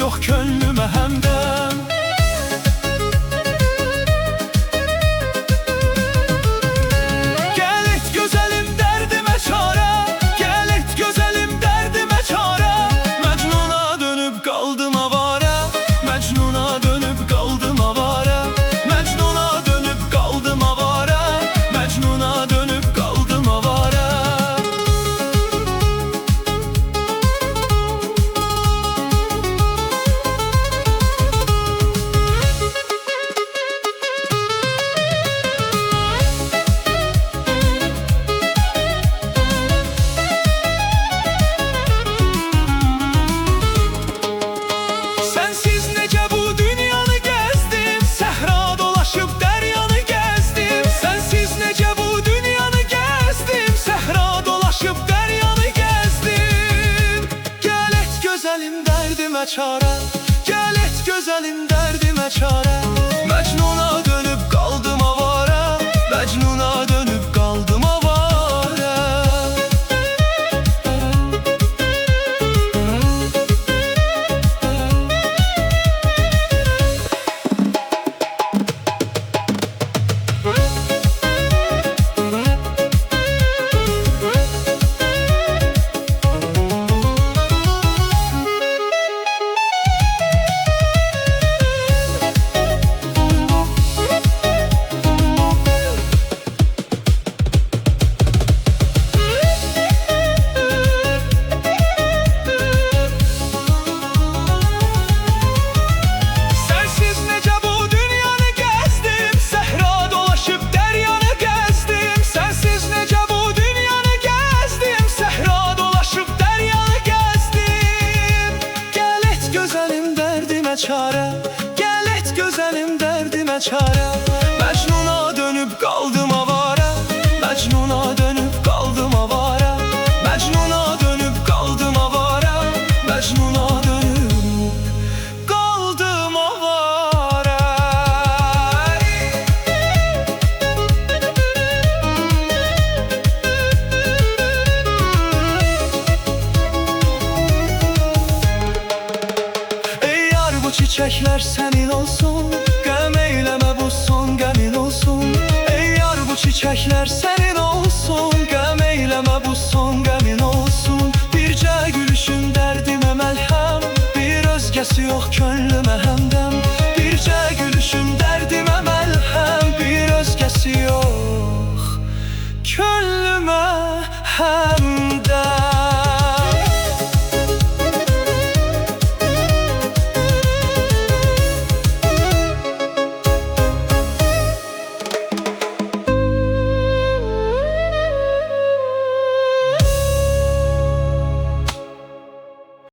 yok könlüme hemdem. Gel et güzelim derdime çare, gel et güzelim derdime çare. Mecnun'a dönüp kaldım avare, Mecnun'a dönüp kaldım avare, Mecnun'a dönüp kaldım avare, Mecnun'a dönüp kaldım avare. Sensiz nece bu dünyanı gezdim, sehra dolaşıp deryanı gezdim. Sensiz nece bu dünyanı gezdim, sehra dolaşıp deryanı gezdim. Gel et güzelim derdime çare, gel et güzelim derdime çare. Mecnun'a dönüp kaldım avare, Mecnun'a dönüp kaldım avare. Sensiz nece bu dünyanı gezdim, sehra dolaşıp deryanı gezdim. Sensiz nece bu dünyanı gezdim, sehra dolaşıp deryanı gezdim. Gel et güzelim derdime çare, gel et güzelim derdime çare. Mecnun'a dönüp kaldım avare, Mecnun'a dönüp kaldım avare, Mecnun'a dönüp kaldım avare, Mecnun'a dönüp kaldım avare. Ey yar bu çiçekler senin olsun, gam eyleme bu son gemin olsun. Ey yar bu çiçekler senin olsun, gam eyleme bu son gemin olsun. Birce gülüşün derdime melhem, bir özgesi yok könlüm.